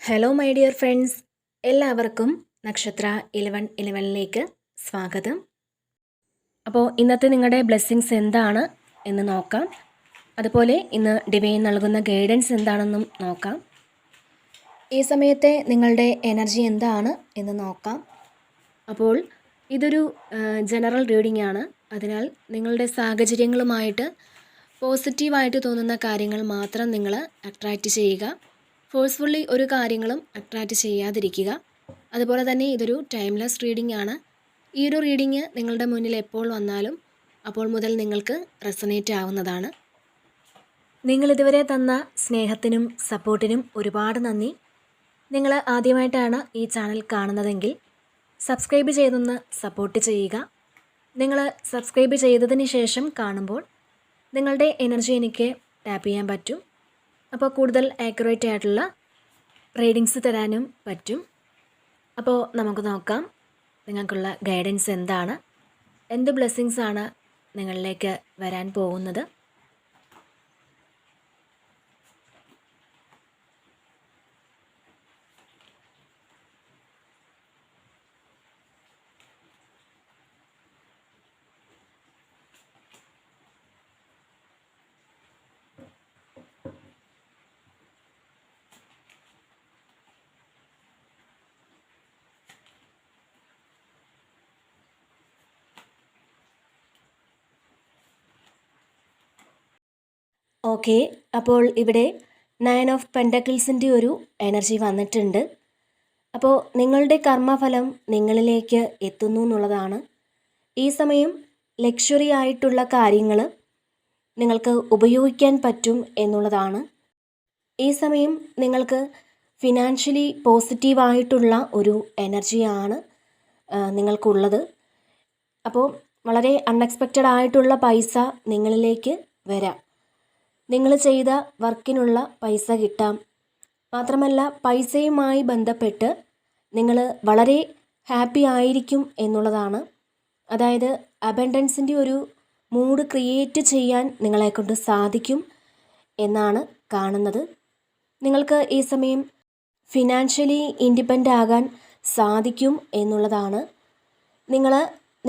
Hello my dear friends, എല്ലാവർക്കും നക്ഷത്ര 1111ലേക്ക് സ്വാഗതം. അപ്പോൾ ഇന്നത്തെ നിങ്ങളുടെ ബ്ലെസ്സിങ്സ് എന്താണ് എന്ന് നോക്കാം. അതുപോലെ ഇന്ന് ഡിവൈൻ നൽകുന്ന ഗൈഡൻസ് എന്താണെന്നും നോക്കാം. ഈ സമയത്തെ നിങ്ങളുടെ എനർജി എന്താണ് എന്ന് നോക്കാം. അപ്പോൾ ഇതൊരു ജനറൽ റീഡിംഗ് ആണ്. അതിനാൽ നിങ്ങളുടെ സാഹചര്യങ്ങളുമായിട്ട് പോസിറ്റീവായിട്ട് തോന്നുന്ന കാര്യങ്ങൾ മാത്രം നിങ്ങൾ അട്രാക്റ്റ് ചെയ്യുക. ഫോഴ്സ്ഫുള്ളി ഒരു കാര്യങ്ങളും അട്രാക്റ്റ് ചെയ്യാതിരിക്കുക. അതുപോലെ തന്നെ ഇതൊരു ടൈംലെസ് റീഡിംഗ് ആണ്. ഈ ഒരു റീഡിംഗ് നിങ്ങളുടെ മുന്നിൽ എപ്പോൾ വന്നാലും അപ്പോൾ മുതൽ നിങ്ങൾക്ക് റെസണേറ്റ് ആവുന്നതാണ്. നിങ്ങൾ ഇതുവരെ തന്ന സ്നേഹത്തിനും സപ്പോർട്ടിനും ഒരുപാട് നന്ദി. നിങ്ങൾ ആദ്യമായിട്ടാണ് ഈ ചാനൽ കാണുന്നതെങ്കിൽ സബ്സ്ക്രൈബ് ചെയ്തൊന്ന് സപ്പോർട്ട് ചെയ്യുക. നിങ്ങൾ സബ്സ്ക്രൈബ് ചെയ്തതിന് ശേഷം കാണുമ്പോൾ നിങ്ങളുടെ എനർജി എനിക്ക് ടാപ്പ് ചെയ്യാൻ പറ്റും. അപ്പോൾ കൂടുതൽ ആക്യുറേറ്റ് ആയിട്ടുള്ള റീഡിങ്സ് തരാനും പറ്റും. അപ്പോൾ നമുക്ക് നോക്കാം നിങ്ങൾക്കുള്ള ഗൈഡൻസ് എന്താണ്, എന്ത് ബ്ലെസ്സിങ്സ് ആണ് നിങ്ങളിലേക്ക് വരാൻ പോകുന്നത്. ഓക്കെ, അപ്പോൾ ഇവിടെ 9 ഓഫ് പെൻറ്റക്കിൾസിൻ്റെ ഒരു എനർജി വന്നിട്ടുണ്ട്. അപ്പോൾ നിങ്ങളുടെ കർമ്മഫലം നിങ്ങളിലേക്ക് എത്തുന്നു എന്നുള്ളതാണ്. ഈ സമയം ലക്ഷറി ആയിട്ടുള്ള കാര്യങ്ങൾ നിങ്ങൾക്ക് ഉപയോഗിക്കാൻ പറ്റും എന്നുള്ളതാണ്. ഈ സമയം നിങ്ങൾക്ക് ഫിനാൻഷ്യലി പോസിറ്റീവായിട്ടുള്ള ഒരു എനർജിയാണ് നിങ്ങൾക്കുള്ളത്. അപ്പോൾ വളരെ അൺഎക്സ്പെക്റ്റഡ് ആയിട്ടുള്ള പൈസ നിങ്ങളിലേക്ക് വരാം. നിങ്ങൾ ചെയ്ത വർക്കിനുള്ള പൈസ കിട്ടാം. മാത്രമല്ല പൈസയുമായി ബന്ധപ്പെട്ട് നിങ്ങൾ വളരെ ഹാപ്പി ആയിരിക്കും എന്നുള്ളതാണ്. അതായത് അബൻഡൻസിൻ്റെ ഒരു മൂഡ് ക്രിയേറ്റ് ചെയ്യാൻ നിങ്ങളെക്കൊണ്ട് സാധിക്കും എന്നാണ് കാണുന്നത്. നിങ്ങൾക്ക് ഈ സമയം ഫിനാൻഷ്യലി ഇൻഡിപെൻഡൻ്റ് ആകാൻ സാധിക്കും എന്നുള്ളതാണ്. നിങ്ങൾ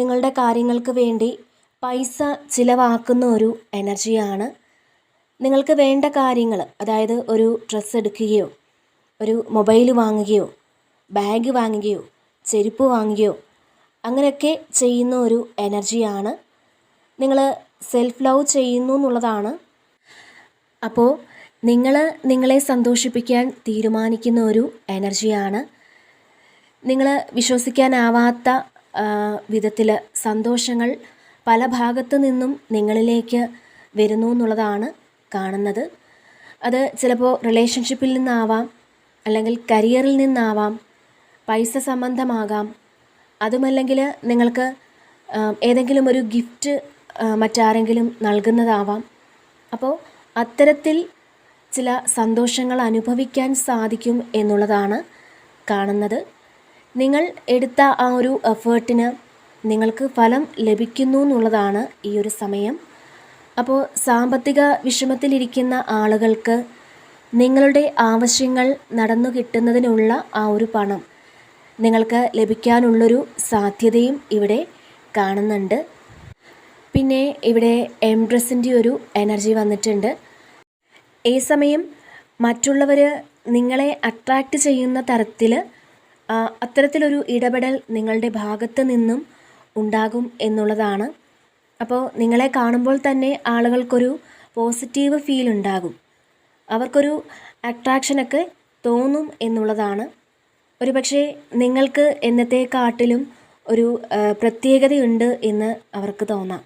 നിങ്ങളുടെ കാര്യങ്ങൾക്ക് വേണ്ടി പൈസ ചിലവാക്കുന്ന ഒരു എനർജിയാണ്. നിങ്ങൾക്ക് വേണ്ട കാര്യങ്ങൾ, അതായത് ഒരു ഡ്രസ്സ് എടുക്കുകയോ ഒരു മൊബൈൽ വാങ്ങുകയോ ബാഗ് വാങ്ങുകയോ ചെരുപ്പ് വാങ്ങുകയോ അങ്ങനെയൊക്കെ ചെയ്യുന്ന ഒരു എനർജിയാണ്. നിങ്ങൾ സെൽഫ് ലവ് ചെയ്യുന്നു എന്നുള്ളതാണ്. അപ്പോൾ നിങ്ങൾ നിങ്ങളെ സന്തോഷിപ്പിക്കാൻ തീരുമാനിക്കുന്ന ഒരു എനർജിയാണ്. നിങ്ങൾ വിശ്വസിക്കാനാവാത്ത വിധത്തിൽ സന്തോഷങ്ങൾ പല ഭാഗത്തു നിന്നും നിങ്ങളിലേക്ക് വരുന്നു എന്നുള്ളതാണ് കാണുന്നത്. അത് ചിലപ്പോൾ റിലേഷൻഷിപ്പിൽ നിന്നാവാം, അല്ലെങ്കിൽ കരിയറിൽ നിന്നാവാം, പൈസ സംബന്ധമാകാം, അതുമല്ലെങ്കിൽ നിങ്ങൾക്ക് ഏതെങ്കിലും ഒരു ഗിഫ്റ്റ് മറ്റാരെങ്കിലും നൽകുന്നതാവാം. അപ്പോൾ അത്തരത്തിൽ ചില സന്തോഷങ്ങൾ അനുഭവിക്കാൻ സാധിക്കും എന്നുള്ളതാണ് കാണുന്നത്. നിങ്ങൾ എടുത്ത ആ ഒരു എഫേർട്ടിന് നിങ്ങൾക്ക് ഫലം ലഭിക്കുന്നു എന്നുള്ളതാണ് ഈ ഒരു സമയം. അപ്പോൾ സാമ്പത്തിക വിഷമത്തിലിരിക്കുന്ന ആളുകൾക്ക് നിങ്ങളുടെ ആവശ്യങ്ങൾ നടന്നു കിട്ടുന്നതിനുള്ള ആ ഒരു പണം നിങ്ങൾക്ക് ലഭിക്കാനുള്ളൊരു സാധ്യതയും ഇവിടെ കാണുന്നുണ്ട്. പിന്നെ ഇവിടെ എംപ്രസിൻ്റെ ഒരു എനർജി വന്നിട്ടുണ്ട്. ഈ സമയം മറ്റുള്ളവർ നിങ്ങളെ അട്രാക്റ്റ് ചെയ്യുന്ന തരത്തിൽ അത്തരത്തിലൊരു ഇടപെടൽ നിങ്ങളുടെ ഭാഗത്ത് നിന്നും ഉണ്ടാകും എന്നുള്ളതാണ്. അപ്പോൾ നിങ്ങളെ കാണുമ്പോൾ തന്നെ ആളുകൾക്കൊരു പോസിറ്റീവ് ഫീൽ ഉണ്ടാകും, അവർക്കൊരു അട്രാക്ഷനൊക്കെ തോന്നും എന്നുള്ളതാണ്. ഒരു പക്ഷേ നിങ്ങൾക്ക് എന്നത്തെക്കാട്ടിലും ഒരു പ്രത്യേകതയുണ്ട് എന്ന് അവർക്ക് തോന്നാം.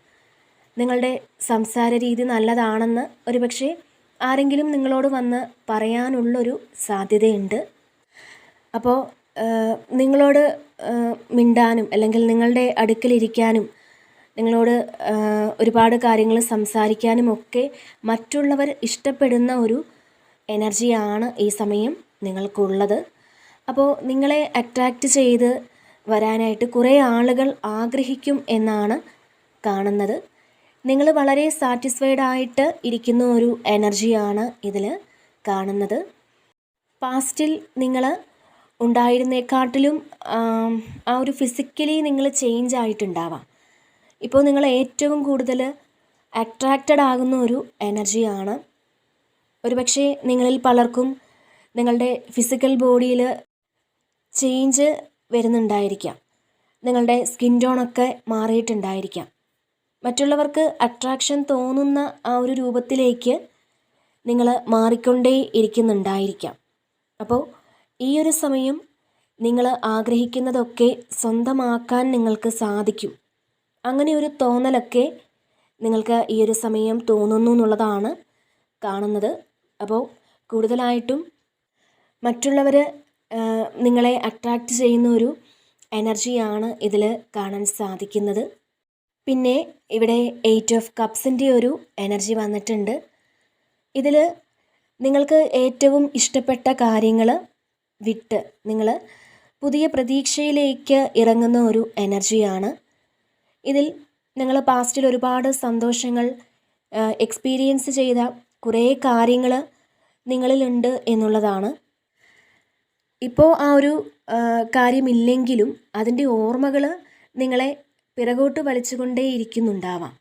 നിങ്ങളുടെ സംസാര രീതി നല്ലതാണെന്ന് ഒരു പക്ഷേ ആരെങ്കിലും നിങ്ങളോട് വന്ന് പറയാനുള്ളൊരു സാധ്യതയുണ്ട്. അപ്പോൾ നിങ്ങളോട് മിണ്ടാനും അല്ലെങ്കിൽ നിങ്ങളുടെ അടുക്കലിരിക്കാനും നിങ്ങളോട് ഒരുപാട് കാര്യങ്ങൾ സംസാരിക്കാനും ഒക്കെ മറ്റുള്ളവർ ഇഷ്ടപ്പെടുന്ന ഒരു എനർജിയാണ് ഈ സമയം നിങ്ങൾക്കുള്ളത്. അപ്പോൾ നിങ്ങളെ അട്രാക്റ്റ് ചെയ്ത് വരാനായിട്ട് കുറേ ആളുകൾ ആഗ്രഹിക്കും എന്നാണ് കാണുന്നത്. നിങ്ങൾ വളരെ സാറ്റിസ്ഫൈഡ് ആയിട്ട് ഇരിക്കുന്ന ഒരു എനർജിയാണ് ഇതിൽ കാണുന്നത്. പാസ്റ്റിൽ നിങ്ങൾ ഉണ്ടായിരുന്നേക്കാട്ടിലും ആ ഒരു ഫിസിക്കലി നിങ്ങൾ ചേഞ്ച് ആയിട്ടുണ്ടാവാം. ഇപ്പോൾ നിങ്ങൾ ഏറ്റവും കൂടുതൽ അട്രാക്റ്റഡ് ആകുന്ന ഒരു എനർജിയാണ്. ഒരുപക്ഷെ നിങ്ങളിൽ പലർക്കും നിങ്ങളുടെ ഫിസിക്കൽ ബോഡിയിൽ ചേഞ്ച് വരുന്നുണ്ടായിരിക്കാം. നിങ്ങളുടെ സ്കിൻ ടോണൊക്കെ മാറിയിട്ടുണ്ടായിരിക്കാം. മറ്റുള്ളവർക്ക് അട്രാക്ഷൻ തോന്നുന്ന ആ ഒരു രൂപത്തിലേക്ക് നിങ്ങൾ മാറിക്കൊണ്ടേ ഇരിക്കുന്നുണ്ടായിരിക്കാം. അപ്പോൾ ഈ ഒരു സമയം നിങ്ങൾ ആഗ്രഹിക്കുന്നതൊക്കെ സ്വന്തമാക്കാൻ നിങ്ങൾക്ക് സാധിക്കും. അങ്ങനെ ഒരു തോന്നലൊക്കെ നിങ്ങൾക്ക് ഈ ഒരു സമയം തോന്നുന്നു എന്നുള്ളതാണ് കാണുന്നത്. അപ്പോൾ കൂടുതലായിട്ടും മറ്റുള്ളവർ നിങ്ങളെ അട്രാക്റ്റ് ചെയ്യുന്ന ഒരു എനർജിയാണ് ഇതിൽ കാണാൻ സാധിക്കുന്നത്. പിന്നെ ഇവിടെ 8 ഓഫ് കപ്സിൻ്റെ ഒരു എനർജി വന്നിട്ടുണ്ട്. ഇതിൽ നിങ്ങൾക്ക് ഏറ്റവും ഇഷ്ടപ്പെട്ട കാര്യങ്ങൾ വിട്ട് നിങ്ങൾ പുതിയ പ്രതീക്ഷയിലേക്ക് ഇറങ്ങുന്ന ഒരു എനർജിയാണ്. ഇതിൽ നിങ്ങൾ പാസ്റ്റിൽ ഒരുപാട് സന്തോഷങ്ങൾ എക്സ്പീരിയൻസ് ചെയ്ത കുറേ കാര്യങ്ങൾ നിങ്ങളിലുണ്ട് എന്നുള്ളതാണ്. ഇപ്പോൾ ആ ഒരു കാര്യമില്ലെങ്കിലും അതിൻ്റെ ഓർമ്മകൾ നിങ്ങളെ പിറകോട്ട് വലിച്ചുകൊണ്ടേയിരിക്കുന്നുണ്ടാവാം.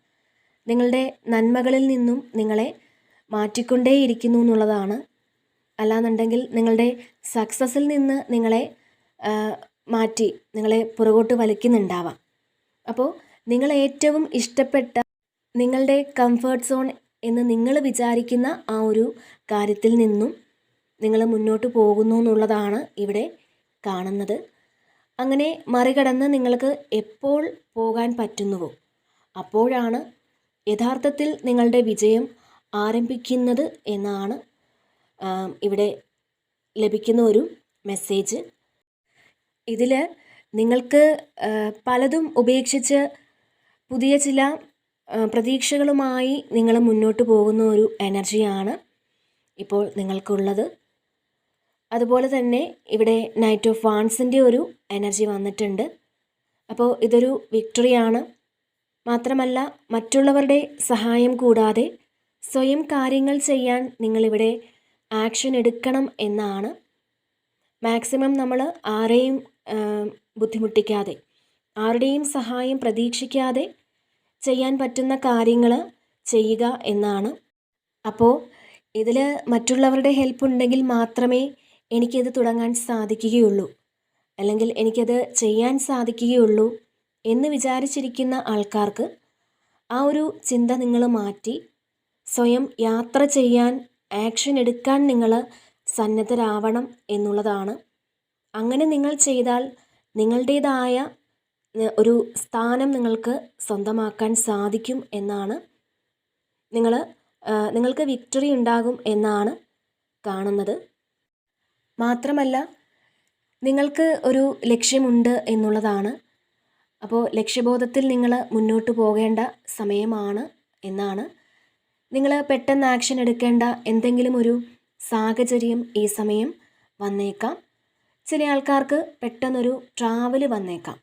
നിങ്ങളുടെ നന്മകളിൽ നിന്നും നിങ്ങളെ മാറ്റിക്കൊണ്ടേയിരിക്കുന്നു എന്നുള്ളതാണ്. അല്ലാന്നുണ്ടെങ്കിൽ നിങ്ങളുടെ സക്സസ്സിൽ നിന്ന് നിങ്ങളെ മാറ്റി നിങ്ങളെ പുറകോട്ട് വലിക്കുന്നുണ്ടാവാം. അപ്പോൾ നിങ്ങൾ ഏറ്റവും ഇഷ്ടപ്പെട്ട നിങ്ങളുടെ കംഫേർട്ട് സോൺ എന്ന് നിങ്ങൾ വിചാരിക്കുന്ന ആ ഒരു കാര്യത്തിൽ നിന്നും നിങ്ങൾ മുന്നോട്ട് പോകുന്നു എന്നുള്ളതാണ് ഇവിടെ കാണുന്നത്. അങ്ങനെ മറികടന്ന് നിങ്ങൾക്ക് എപ്പോൾ പോകാൻ പറ്റുന്നുവോ അപ്പോഴാണ് യഥാർത്ഥത്തിൽ നിങ്ങളുടെ വിജയം ആരംഭിക്കുന്നത് എന്നാണ് ഇവിടെ ലഭിക്കുന്ന ഒരു മെസ്സേജ്. ഇതിൽ നിങ്ങൾക്ക് പലതും ഉപേക്ഷിച്ച് പുതിയ ചില പ്രതീക്ഷകളുമായി നിങ്ങൾ മുന്നോട്ട് പോകുന്ന ഒരു എനർജിയാണ് ഇപ്പോൾ നിങ്ങൾക്കുള്ളത്. അതുപോലെ തന്നെ ഇവിടെ നൈറ്റ് ഓഫ് വാൺസിൻ്റെ ഒരു എനർജി വന്നിട്ടുണ്ട്. അപ്പോൾ ഇതൊരു വിക്ടറിയാണ്. മാത്രമല്ല മറ്റുള്ളവരുടെ സഹായം കൂടാതെ സ്വയം കാര്യങ്ങൾ ചെയ്യാൻ നിങ്ങളിവിടെ ആക്ഷൻ എടുക്കണം എന്നാണ്. മാക്സിമം നമ്മൾ ആരെയും ബുദ്ധിമുട്ടിക്കാതെ ആരുടെയും സഹായം പ്രതീക്ഷിക്കാതെ ചെയ്യാൻ പറ്റുന്ന കാര്യങ്ങൾ ചെയ്യുക എന്നാണ്. അപ്പോൾ ഇതിൽ മറ്റുള്ളവരുടെ ഹെൽപ്പ് ഉണ്ടെങ്കിൽ മാത്രമേ എനിക്കത് തുടങ്ങാൻ സാധിക്കുകയുള്ളൂ, അല്ലെങ്കിൽ എനിക്കത് ചെയ്യാൻ സാധിക്കുകയുള്ളൂ എന്ന് വിചാരിച്ചിരിക്കുന്ന ആൾക്കാർക്ക് ആ ഒരു ചിന്ത നിങ്ങൾ മാറ്റി സ്വയം യാത്ര ചെയ്യാൻ ആക്ഷൻ എടുക്കാൻ നിങ്ങൾ സന്നദ്ധരാവണം എന്നുള്ളതാണ്. അങ്ങനെ നിങ്ങൾ ചെയ്താൽ നിങ്ങളുടേതായ ഒരു സ്ഥാനം നിങ്ങൾക്ക് സ്വന്തമാക്കാൻ സാധിക്കും എന്നാണ്. നിങ്ങൾക്ക് വിക്ടറി ഉണ്ടാകും എന്നാണ് കാണുന്നത്. മാത്രമല്ല നിങ്ങൾക്ക് ഒരു ലക്ഷ്യമുണ്ട് എന്നുള്ളതാണ്. അപ്പോൾ ലക്ഷ്യബോധത്തിൽ നിങ്ങൾ മുന്നോട്ട് പോകേണ്ട സമയമാണ് എന്നാണ്. നിങ്ങൾ പെട്ടെന്ന് ആക്ഷൻ എടുക്കേണ്ട എന്തെങ്കിലും ഒരു സാഹചര്യം ഈ സമയം വന്നേക്കാം. ചില ആൾക്കാർക്ക് പെട്ടെന്നൊരു ട്രാവൽ വന്നേക്കാം.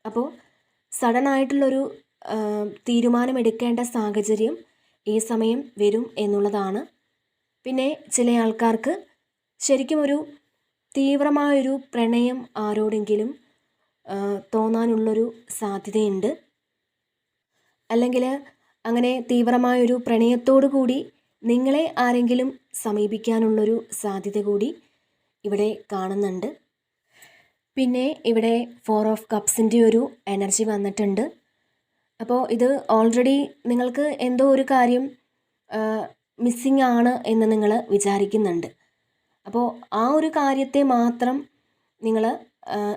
അപ്പോൾ സഡനായിട്ടുള്ളൊരു തീരുമാനമെടുക്കേണ്ട സാഹചര്യം ഈ സമയം വരും എന്നുള്ളതാണ്. പിന്നെ ചില ആൾക്കാർക്ക് ശരിക്കും ഒരു തീവ്രമായൊരു പ്രണയം ആരോടെങ്കിലും തോന്നാനുള്ളൊരു സാധ്യതയുണ്ട്. അല്ലെങ്കിൽ അങ്ങനെ തീവ്രമായൊരു പ്രണയത്തോടു കൂടി നിങ്ങളെ ആരെങ്കിലും സമീപിക്കാനുള്ളൊരു സാധ്യത കൂടി ഇവിടെ കാണുന്നുണ്ട്. പിന്നെ ഇവിടെ 4 ഓഫ് കപ്സിൻ്റെ ഒരു എനർജി വന്നിട്ടുണ്ട്. അപ്പോൾ ഇത് ഓൾറെഡി നിങ്ങൾക്ക് എന്തോ ഒരു കാര്യം മിസ്സിങ് ആണ് എന്ന് നിങ്ങൾ വിചാരിക്കുന്നുണ്ട്. അപ്പോൾ ആ ഒരു കാര്യത്തെ മാത്രം നിങ്ങൾ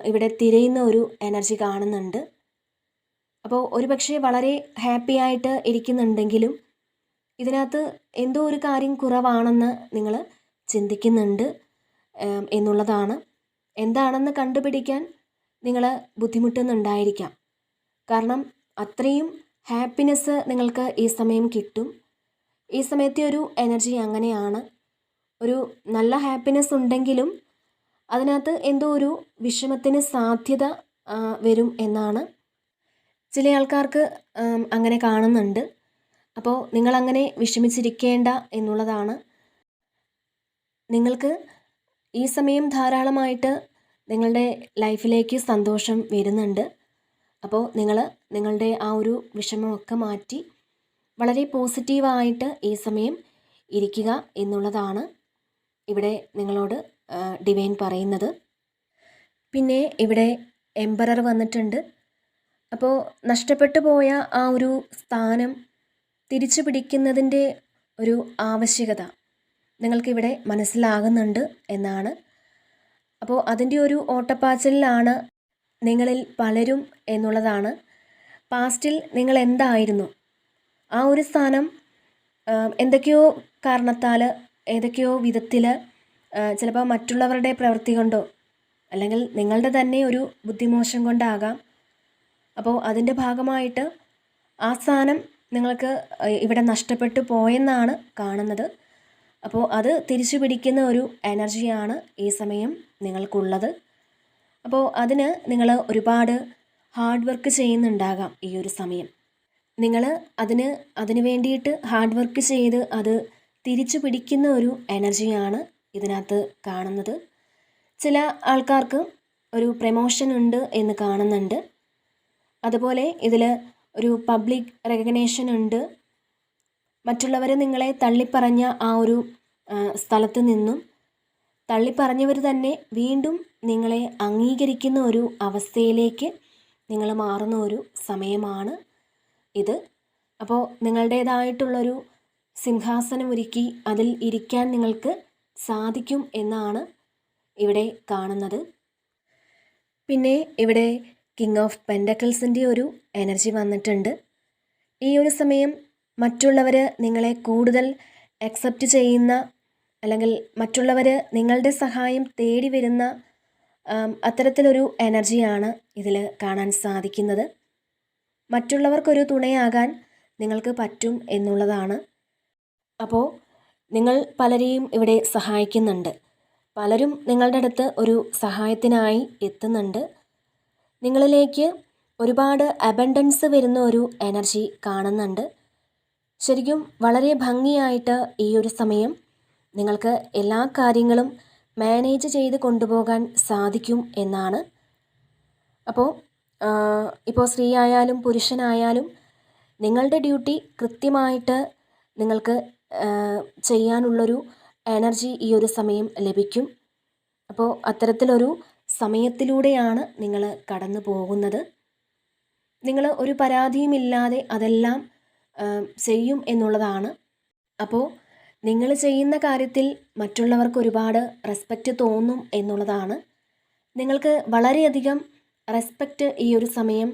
ഇവിടെ തിരയുന്ന ഒരു എനർജി കാണുന്നുണ്ട്. അപ്പോൾ ഒരുപക്ഷെ വളരെ ഹാപ്പി ആയിട്ട് ഇരിക്കുന്നുണ്ടെങ്കിലും ഇതിനകത്ത് എന്തോ ഒരു കാര്യം കുറവാണെന്ന് നിങ്ങൾ ചിന്തിക്കുന്നുണ്ട് എന്നുള്ളതാണ്. എന്താണെന്ന് കണ്ടുപിടിക്കാൻ നിങ്ങൾ ബുദ്ധിമുട്ടുന്നുണ്ടായിരിക്കാം. കാരണം അത്രയും ഹാപ്പിനെസ് നിങ്ങൾക്ക് ഈ സമയം കിട്ടും. ഈ സമയത്തെ ഒരു എനർജി അങ്ങനെയാണ്. ഒരു നല്ല ഹാപ്പിനെസ് ഉണ്ടെങ്കിലും അതിനകത്ത് എന്തോ ഒരു വിഷമത്തിന് സാധ്യത വരും എന്നാണ് ചില ആൾക്കാർക്ക് അങ്ങനെ കാണുന്നുണ്ട്. അപ്പോൾ നിങ്ങളങ്ങനെ വിഷമിച്ചിരിക്കേണ്ട എന്നുള്ളതാണ്. നിങ്ങൾക്ക് ഈ സമയം ധാരാളമായിട്ട് നിങ്ങളുടെ ലൈഫിലേക്ക് സന്തോഷം വരുന്നുണ്ട്. അപ്പോൾ നിങ്ങളുടെ ആ ഒരു വിഷമമൊക്കെ മാറ്റി വളരെ പോസിറ്റീവായിട്ട് ഈ സമയം ഇരിക്കുക എന്നുള്ളതാണ് ഇവിടെ നിങ്ങളോട് ഡിവൈൻ പറയുന്നത്. പിന്നെ ഇവിടെ എംപറർ വന്നിട്ടുണ്ട്. അപ്പോൾ നഷ്ടപ്പെട്ടു പോയ ആ ഒരു സ്ഥാനം തിരിച്ചു പിടിക്കുന്നതിൻ്റെ ഒരു ആവശ്യകത നിങ്ങൾക്കിവിടെ മനസ്സിലാകുന്നുണ്ട് എന്നാണ്. അപ്പോൾ അതിൻ്റെ ഒരു ഓട്ടപ്പാച്ചിലാണ് നിങ്ങളിൽ പലരും എന്നുള്ളതാണ്. പാസ്റ്റിൽ നിങ്ങൾ എന്തായിരുന്നു, ആ ഒരു സ്ഥാനം എന്തൊക്കെയോ കാരണത്താൽ ഏതൊക്കെയോ വിധത്തിൽ ചിലപ്പോൾ മറ്റുള്ളവരുടെ പ്രവൃത്തി കൊണ്ടോ അല്ലെങ്കിൽ നിങ്ങളുടെ തന്നെ ഒരു ബുദ്ധിമോശം കൊണ്ടാകാം. അപ്പോൾ അതിൻ്റെ ഭാഗമായിട്ട് ആ സ്ഥാനം നിങ്ങൾക്ക് ഇവിടെ നഷ്ടപ്പെട്ടു പോയെന്നാണ് കാണുന്നത്. അപ്പോൾ അത് തിരിച്ചു പിടിക്കുന്ന ഒരു എനർജിയാണ് ഈ സമയം നിങ്ങൾക്കുള്ളത്. അപ്പോൾ അതിന് നിങ്ങൾ ഒരുപാട് ഹാർഡ് വർക്ക് ചെയ്യുന്നുണ്ടാകാം. ഈ ഒരു സമയം നിങ്ങൾ അതിന് വേണ്ടിയിട്ട് ഹാർഡ് വർക്ക് ചെയ്ത് അത് തിരിച്ചു പിടിക്കുന്ന ഒരു എനർജിയാണ് ഇതിനകത്ത് കാണുന്നത്. ചില ആൾക്കാർക്ക് ഒരു പ്രമോഷൻ ഉണ്ട് എന്ന് കാണുന്നുണ്ട്. അതുപോലെ ഇതിൽ ഒരു പബ്ലിക് റെക്കഗ്നേഷൻ ഉണ്ട്. മറ്റുള്ളവർ നിങ്ങളെ തള്ളിപ്പറഞ്ഞ ആ ഒരു സ്ഥലത്ത് നിന്നും തള്ളിപ്പറഞ്ഞവർ തന്നെ വീണ്ടും നിങ്ങളെ അംഗീകരിക്കുന്ന ഒരു അവസ്ഥയിലേക്ക് നിങ്ങൾ മാറുന്ന ഒരു സമയമാണ് ഇത്. അപ്പോൾ നിങ്ങളുടേതായിട്ടുള്ളൊരു സിംഹാസനം ഒരുക്കി അതിൽ ഇരിക്കാൻ നിങ്ങൾക്ക് സാധിക്കും എന്നാണ് ഇവിടെ കാണുന്നത്. പിന്നെ ഇവിടെ കിങ് ഓഫ് പെൻഡക്കിൾസിൻ്റെ ഒരു എനർജി വന്നിട്ടുണ്ട്. ഈ ഒരു സമയം മറ്റുള്ളവർ നിങ്ങളെ കൂടുതൽ അക്സെപ്റ്റ് ചെയ്യുന്ന അല്ലെങ്കിൽ മറ്റുള്ളവർ നിങ്ങളുടെ സഹായം തേടി വരുന്ന അത്തരത്തിലൊരു എനർജിയാണ് ഇതിൽ കാണാൻ സാധിക്കുന്നത്. മറ്റുള്ളവർക്കൊരു തുണയാകാൻ നിങ്ങൾക്ക് പറ്റും എന്നുള്ളതാണ്. അപ്പോൾ നിങ്ങൾ പലരെയും ഇവിടെ സഹായിക്കുന്നുണ്ട്. പലരും നിങ്ങളുടെ അടുത്ത് ഒരു സഹായത്തിനായി എത്തുന്നുണ്ട്. നിങ്ങളിലേക്ക് ഒരുപാട് അബണ്ടൻസ് വരുന്ന ഒരു എനർജി കാണുന്നുണ്ട്. ശരിക്കും വളരെ ഭംഗിയായിട്ട് ഈ ഒരു സമയം നിങ്ങൾക്ക് എല്ലാ കാര്യങ്ങളും മാനേജ് ചെയ്ത് കൊണ്ടുപോകാൻ സാധിക്കും എന്നാണ്. ഇപ്പോൾ സ്ത്രീ ആയാലും പുരുഷനായാലും നിങ്ങളുടെ ഡ്യൂട്ടി കൃത്യമായിട്ട് നിങ്ങൾക്ക് ചെയ്യാനുള്ളൊരു എനർജി ഈ ഒരു സമയം ലഭിക്കും. അപ്പോൾ അത്തരത്തിലൊരു സമയത്തിലൂടെയാണ് നിങ്ങൾ കടന്നു പോകുന്നത്. നിങ്ങൾ ഒരു പരാതിയുമില്ലാതെ അതെല്ലാം ചെയ്യും എന്നുള്ളതാണ്. അപ്പോൾ നിങ്ങൾ ചെയ്യുന്ന കാര്യത്തിൽ മറ്റുള്ളവർക്ക് ഒരുപാട് റെസ്പെക്റ്റ് തോന്നും എന്നുള്ളതാണ്. നിങ്ങൾക്ക് വളരെയധികം റെസ്പെക്റ്റ് ഈ ഒരു സമയം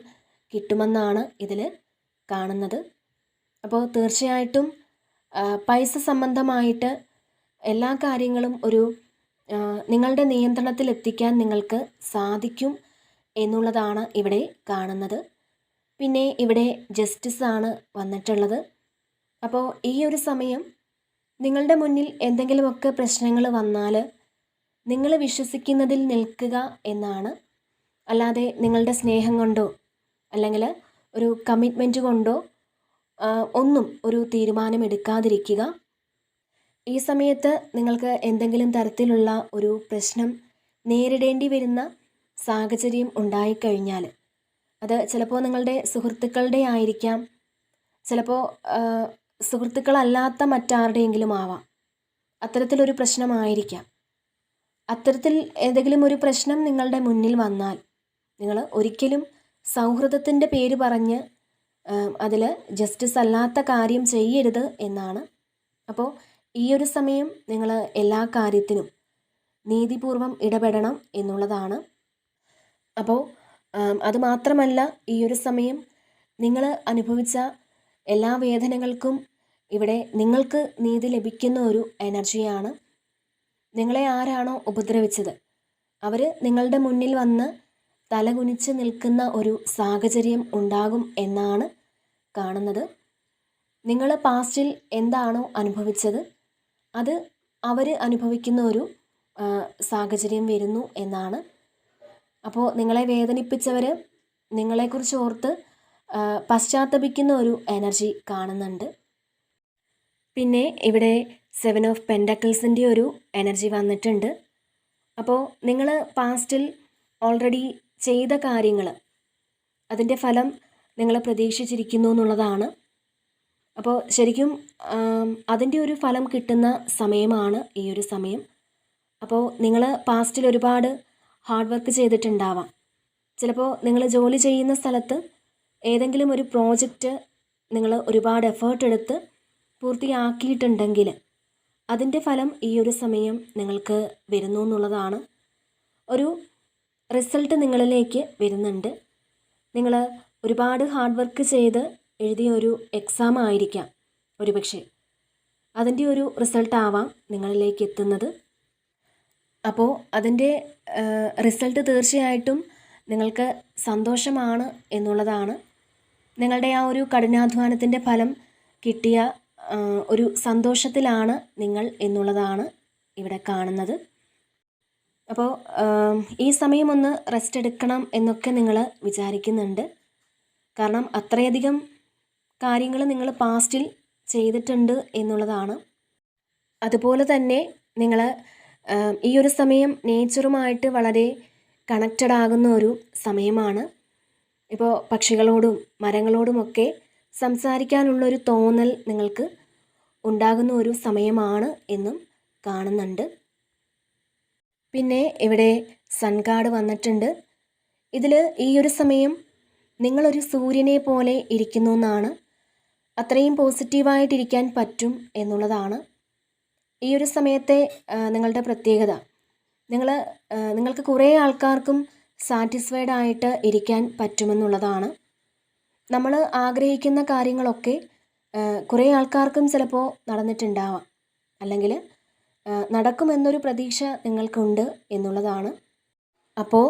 കിട്ടുമെന്നാണ് ഇതിൽ കാണുന്നത്. അപ്പോൾ തീർച്ചയായിട്ടും പൈസ സംബന്ധമായിട്ട് എല്ലാ കാര്യങ്ങളും ഒരു നിങ്ങളുടെ നിയന്ത്രണത്തിലെത്തിക്കാൻ നിങ്ങൾക്ക് സാധിക്കും എന്നുള്ളതാണ് ഇവിടെ കാണുന്നത്. പിന്നെ ഇവിടെ ജസ്റ്റിസ് ആണ് വന്നിട്ടുള്ളത്. അപ്പോൾ ഈ ഒരു സമയം നിങ്ങളുടെ മുന്നിൽ എന്തെങ്കിലുമൊക്കെ പ്രശ്നങ്ങൾ വന്നാൽ നിങ്ങൾ വിശ്വസിക്കുന്നതിൽ നിൽക്കുക എന്നാണ്. അല്ലാതെ നിങ്ങളുടെ സ്നേഹം കൊണ്ടോ അല്ലെങ്കിൽ ഒരു കമ്മിറ്റ്മെൻറ്റ് കൊണ്ടോ ഒന്നും ഒരു തീരുമാനമെടുക്കാതിരിക്കുക. ഈ സമയത്ത് നിങ്ങൾക്ക് എന്തെങ്കിലും തരത്തിലുള്ള ഒരു പ്രശ്നം നേരിടേണ്ടി വരുന്ന സാഹചര്യം ഉണ്ടായിക്കഴിഞ്ഞാൽ അത് ചിലപ്പോൾ നിങ്ങളുടെ സുഹൃത്തുക്കളുടെ ആയിരിക്കാം, ചിലപ്പോൾ സുഹൃത്തുക്കളല്ലാത്ത മറ്റാരുടെയെങ്കിലും ആവാം. അത്തരത്തിലൊരു പ്രശ്നമായിരിക്കാം. അത്തരത്തിൽ ഏതെങ്കിലും ഒരു പ്രശ്നം നിങ്ങളുടെ മുന്നിൽ വന്നാൽ നിങ്ങൾ ഒരിക്കലും സൗഹൃദത്തിൻ്റെ പേര് പറഞ്ഞ് അതിൽ ജസ്റ്റിസ് അല്ലാത്ത കാര്യം ചെയ്യരുത് എന്നാണ്. അപ്പോൾ ഈ ഒരു സമയം നിങ്ങൾ എല്ലാ കാര്യത്തിനും നീതിപൂർവം ഇടപെടണം എന്നുള്ളതാണ്. അപ്പോൾ അതുമാത്രമല്ല, ഈ ഒരു സമയം നിങ്ങൾ അനുഭവിച്ച എല്ലാ വേദനകൾക്കും ഇവിടെ നിങ്ങൾക്ക് നീതി ലഭിക്കുന്ന ഒരു എനർജിയാണ്. നിങ്ങളെ ആരാണോ ഉപദ്രവിച്ചത് അവർ നിങ്ങളുടെ മുന്നിൽ വന്ന് തലകുനിച്ച് നിൽക്കുന്ന ഒരു സാഹചര്യം ഉണ്ടാകും എന്നാണ് കാണുന്നത്. നിങ്ങൾ പാസ്റ്റിൽ എന്താണോ അനുഭവിച്ചത് അത് അവർ അനുഭവിക്കുന്ന ഒരു സാഹചര്യം വരുന്നു എന്നാണ്. അപ്പോൾ നിങ്ങളെ വേദനിപ്പിച്ചവർ നിങ്ങളെക്കുറിച്ച് ഓർത്ത് പശ്ചാത്തപിക്കുന്ന ഒരു എനർജി കാണുന്നുണ്ട്. പിന്നെ ഇവിടെ 7 ഓഫ് പെൻഡക്കിൾസിൻ്റെ ഒരു എനർജി വന്നിട്ടുണ്ട്. അപ്പോൾ നിങ്ങൾ പാസ്റ്റിൽ ഓൾറെഡി ചെയ്ത കാര്യങ്ങൾ അതിൻ്റെ ഫലം നിങ്ങൾ പ്രതീക്ഷിച്ചിരിക്കുന്നു എന്നുള്ളതാണ്. അപ്പോൾ ശരിക്കും അതിൻ്റെ ഒരു ഫലം കിട്ടുന്ന സമയമാണ് ഈ ഒരു സമയം. അപ്പോൾ നിങ്ങൾ പാസ്റ്റിൽ ഒരുപാട് ഹാർഡ് വർക്ക് ചെയ്തിട്ടുണ്ടാവാം. ചിലപ്പോൾ നിങ്ങൾ ജോലി ചെയ്യുന്ന സ്ഥലത്ത് ഏതെങ്കിലും ഒരു പ്രോജക്റ്റ് നിങ്ങൾ ഒരുപാട് എഫേർട്ട് എടുത്ത് പൂർത്തിയാക്കിയിട്ടുണ്ടെങ്കിൽ അതിൻ്റെ ഫലം ഈ ഒരു സമയം നിങ്ങൾക്ക് വരുന്നു എന്നുള്ളതാണ്. ഒരു റിസൾട്ട് നിങ്ങളിലേക്ക് വരുന്നുണ്ട്. നിങ്ങൾ ഒരുപാട് ഹാർഡ് വർക്ക് ചെയ്ത് എഴുതിയ ഒരു എക്സാം ആയിരിക്കാം ഒരുപക്ഷെ. അതിൻ്റെ ഒരു റിസൾട്ടാവാം നിങ്ങളിലേക്ക് എത്തുന്നത്. അപ്പോൾ അതിൻ്റെ റിസൾട്ട് തീർച്ചയായിട്ടും നിങ്ങൾക്ക് സന്തോഷമാണ് എന്നുള്ളതാണ്. നിങ്ങളുടെ ആ ഒരു കഠിനാധ്വാനത്തിൻ്റെ ഫലം കിട്ടിയ ഒരു സന്തോഷത്തിലാണ് നിങ്ങൾ എന്നുള്ളതാണ് ഇവിടെ കാണുന്നത്. അപ്പോൾ ഈ സമയം ഒന്ന് റെസ്റ്റ് എടുക്കണം എന്നൊക്കെ നിങ്ങൾ വിചാരിക്കുന്നുണ്ട്. കാരണം അത്രയധികം കാര്യങ്ങൾ നിങ്ങൾ പാസ്റ്റിൽ ചെയ്തിട്ടുണ്ട് എന്നുള്ളതാണ്. അതുപോലെ തന്നെ നിങ്ങൾ ഈ ഒരു സമയം നേച്ചറുമായിട്ട് വളരെ കണക്റ്റഡ് ആകുന്ന ഒരു സമയമാണ്. ഇപ്പോൾ പക്ഷികളോടും മരങ്ങളോടുമൊക്കെ സംസാരിക്കാനുള്ളൊരു തോന്നൽ നിങ്ങൾക്ക് ഉണ്ടാകുന്ന ഒരു സമയമാണ് എന്നും കാണുന്നുണ്ട്. പിന്നെ ഇവിടെ സൺ കാർഡ് വന്നിട്ടുണ്ട്. ഇതിൽ ഈ ഒരു സമയം നിങ്ങളൊരു സൂര്യനെ പോലെ ഇരിക്കുന്നു എന്നാണ്. അത്രയും പോസിറ്റീവായിട്ടിരിക്കാൻ പറ്റും എന്നുള്ളതാണ് ഈ ഒരു സമയത്തെ നിങ്ങളുടെ പ്രത്യേകത. നിങ്ങൾക്ക് കുറേ ആൾക്കാർക്കും സാറ്റിസ്ഫൈഡ് ആയിട്ട് ഇരിക്കാൻ പറ്റുമെന്നുള്ളതാണ്. നമ്മൾ ആഗ്രഹിക്കുന്ന കാര്യങ്ങളൊക്കെ കുറേ ആൾക്കാർക്കും ചിലപ്പോൾ നടന്നിട്ടുണ്ടാവാം, അല്ലെങ്കിൽ നടക്കുമെന്നൊരു പ്രതീക്ഷ നിങ്ങൾക്കുണ്ട് എന്നുള്ളതാണ്. അപ്പോൾ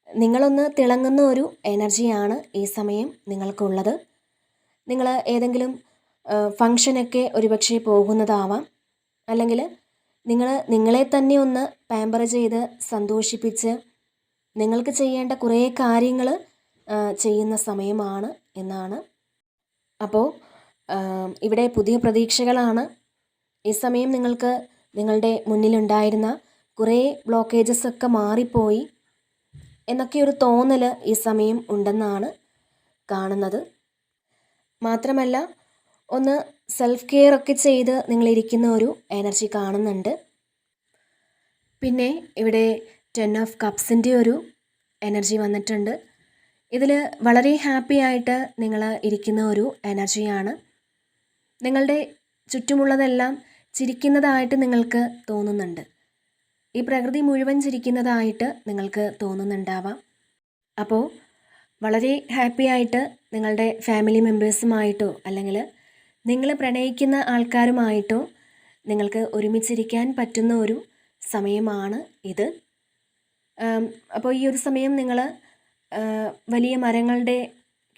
നിങ്ങളൊന്ന് തിളങ്ങുന്ന ഒരു എനർജിയാണ് ഈ സമയം നിങ്ങൾക്കുള്ളത്. നിങ്ങൾ ഏതെങ്കിലും ഫങ്ഷനൊക്കെ ഒരുപക്ഷെ പോകുന്നതാവാം, അല്ലെങ്കിൽ നിങ്ങളെ തന്നെ ഒന്ന് പാമ്പർ ചെയ്ത് സന്തോഷിപ്പിച്ച് നിങ്ങൾക്ക് ചെയ്യേണ്ട കുറേ കാര്യങ്ങൾ ചെയ്യുന്ന സമയമാണ് എന്നാണ്. അപ്പോൾ ഇവിടെ പുതിയ പ്രതീക്ഷകളാണ്. ഈ സമയം നിങ്ങൾക്ക് നിങ്ങളുടെ മുന്നിലുണ്ടായിരുന്ന കുറേ ബ്ലോക്കേജസ് ഒക്കെ മാറിപ്പോയി എന്നൊക്കെ ഒരു തോന്നൽ ഈ സമയം ഉണ്ടെന്നാണ് കാണുന്നത്. മാത്രമല്ല ഒന്ന് സെൽഫ് കെയർ ഒക്കെ ചെയ്ത് നിങ്ങളിരിക്കുന്ന ഒരു എനർജി കാണുന്നുണ്ട്. പിന്നെ ഇവിടെ 10 ഓഫ് കപ്സിൻ്റെ ഒരു എനർജി വന്നിട്ടുണ്ട്. ഇതിൽ വളരെ ഹാപ്പി ആയിട്ട് നിങ്ങൾ ഇരിക്കുന്ന ഒരു എനർജിയാണ്. നിങ്ങളുടെ ചുറ്റുമുള്ളതെല്ലാം ചിരിക്കുന്നതായിട്ട് നിങ്ങൾക്ക് തോന്നുന്നുണ്ട്. ഈ പ്രകൃതി മുഴുവൻ ചിരിക്കുന്നതായിട്ട് നിങ്ങൾക്ക് തോന്നുന്നുണ്ടാവാം. അപ്പോൾ വളരെ ഹാപ്പി ആയിട്ട് നിങ്ങളുടെ ഫാമിലി മെമ്പേഴ്സുമായിട്ടോ അല്ലെങ്കിൽ നിങ്ങൾ പ്രണയിക്കുന്ന ആൾക്കാരുമായിട്ടോ നിങ്ങൾക്ക് ഒരുമിച്ചിരിക്കാൻ പറ്റുന്ന ഒരു സമയമാണ് ഇത്. അപ്പോൾ ഈ ഒരു സമയം നിങ്ങൾ വലിയ മരങ്ങളുടെ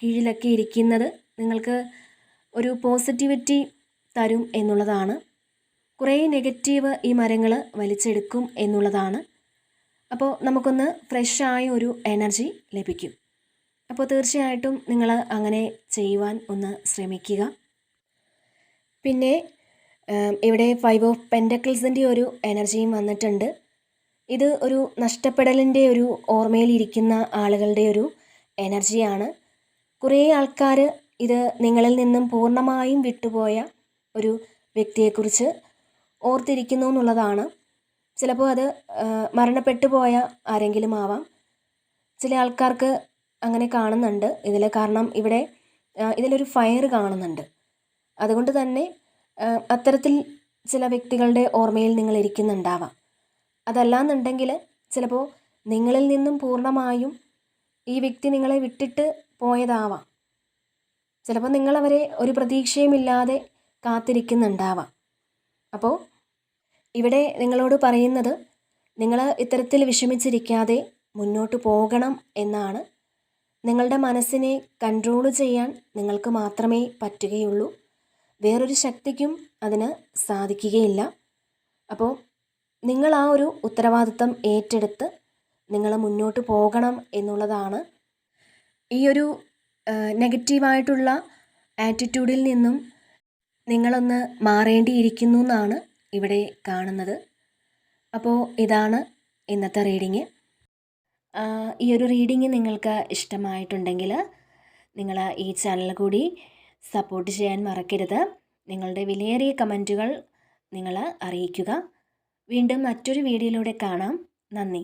കീഴിലൊക്കെ ഇരിക്കുന്നത് നിങ്ങൾക്ക് ഒരു പോസിറ്റിവിറ്റി തരും എന്നുള്ളതാണ്. കുറേ നെഗറ്റീവ് ഈ മരങ്ങൾ വലിച്ചെടുക്കും എന്നുള്ളതാണ്. അപ്പോൾ നമുക്കൊന്ന് ഫ്രഷായ ഒരു എനർജി ലഭിക്കും. അപ്പോൾ തീർച്ചയായിട്ടും നിങ്ങൾ അങ്ങനെ ചെയ്യുവാൻ ഒന്ന് ശ്രമിക്കുക. പിന്നെ ഇവിടെ 5 ഓഫ് പെൻറ്റക്കിൾസിൻ്റെ ഒരു എനർജിയും വന്നിട്ടുണ്ട്. ഇത് ഒരു നഷ്ടപ്പെടലിൻ്റെ ഒരു ഓർമ്മയിലിരിക്കുന്ന ആളുകളുടെ ഒരു എനർജിയാണ്. കുറേ ആൾക്കാർ ഇത് നിങ്ങളിൽ നിന്നും പൂർണ്ണമായും വിട്ടുപോയ ഒരു വ്യക്തിയെക്കുറിച്ച് ഓർത്തിരിക്കുന്നു എന്നുള്ളതാണ്. ചിലപ്പോൾ അത് മരണപ്പെട്ടു പോയ ആരെങ്കിലും ആവാം. ചില ആൾക്കാർക്ക് അങ്ങനെ കാണുന്നുണ്ട് ഇതിൽ. കാരണം ഇവിടെ ഇതിലൊരു ഫയർ കാണുന്നുണ്ട്. അതുകൊണ്ട് തന്നെ അത്തരത്തിൽ ചില വ്യക്തികളുടെ ഓർമ്മയിൽ നിങ്ങൾ ഇരിക്കുന്നുണ്ടാവാം. അതല്ലാന്നുണ്ടെങ്കിൽ ചിലപ്പോൾ നിങ്ങളിൽ നിന്നും പൂർണ്ണമായും ഈ വ്യക്തി നിങ്ങളെ വിട്ടിട്ട് പോയതാവാം. ചിലപ്പോൾ നിങ്ങളവരെ ഒരു പ്രതീക്ഷയുമില്ലാതെ കാത്തിരിക്കുന്നുണ്ടാവാം. അപ്പോൾ ഇവിടെ നിങ്ങളോട് പറയുന്നത് നിങ്ങൾ ഇത്തരത്തിൽ വിഷമിച്ചിരിക്കാതെ മുന്നോട്ട് പോകണം എന്നാണ്. നിങ്ങളുടെ മനസ്സിനെ കൺട്രോൾ ചെയ്യാൻ നിങ്ങൾക്ക് മാത്രമേ പറ്റുകയുള്ളൂ. വേറൊരു ശക്തിക്കും അതിന് സാധിക്കുകയില്ല. അപ്പോൾ നിങ്ങൾ ആ ഒരു ഉത്തരവാദിത്തം ഏറ്റെടുത്ത് നിങ്ങൾ മുന്നോട്ട് പോകണം എന്നുള്ളതാണ്. ഈ ഒരു നെഗറ്റീവായിട്ടുള്ള ആറ്റിറ്റ്യൂഡിൽ നിന്നും നിങ്ങളൊന്ന് മാറേണ്ടിയിരിക്കുന്നു എന്നാണ് ഇവിടെ കാണുന്നത്. അപ്പോൾ ഇതാണ് ഇന്നത്തെ റീഡിങ്. ഈ ഒരു റീഡിങ് നിങ്ങൾക്ക് ഇഷ്ടമായിട്ടുണ്ടെങ്കിൽ നിങ്ങൾ ഈ ചാനൽ കൂടി സപ്പോർട്ട് ചെയ്യാൻ മറക്കരുത്. നിങ്ങളുടെ വിലയേറിയ കമൻറ്റുകൾ നിങ്ങൾ അറിയിക്കുക. വീണ്ടും മറ്റൊരു വീഡിയോയിലൂടെ കാണാം. നന്ദി.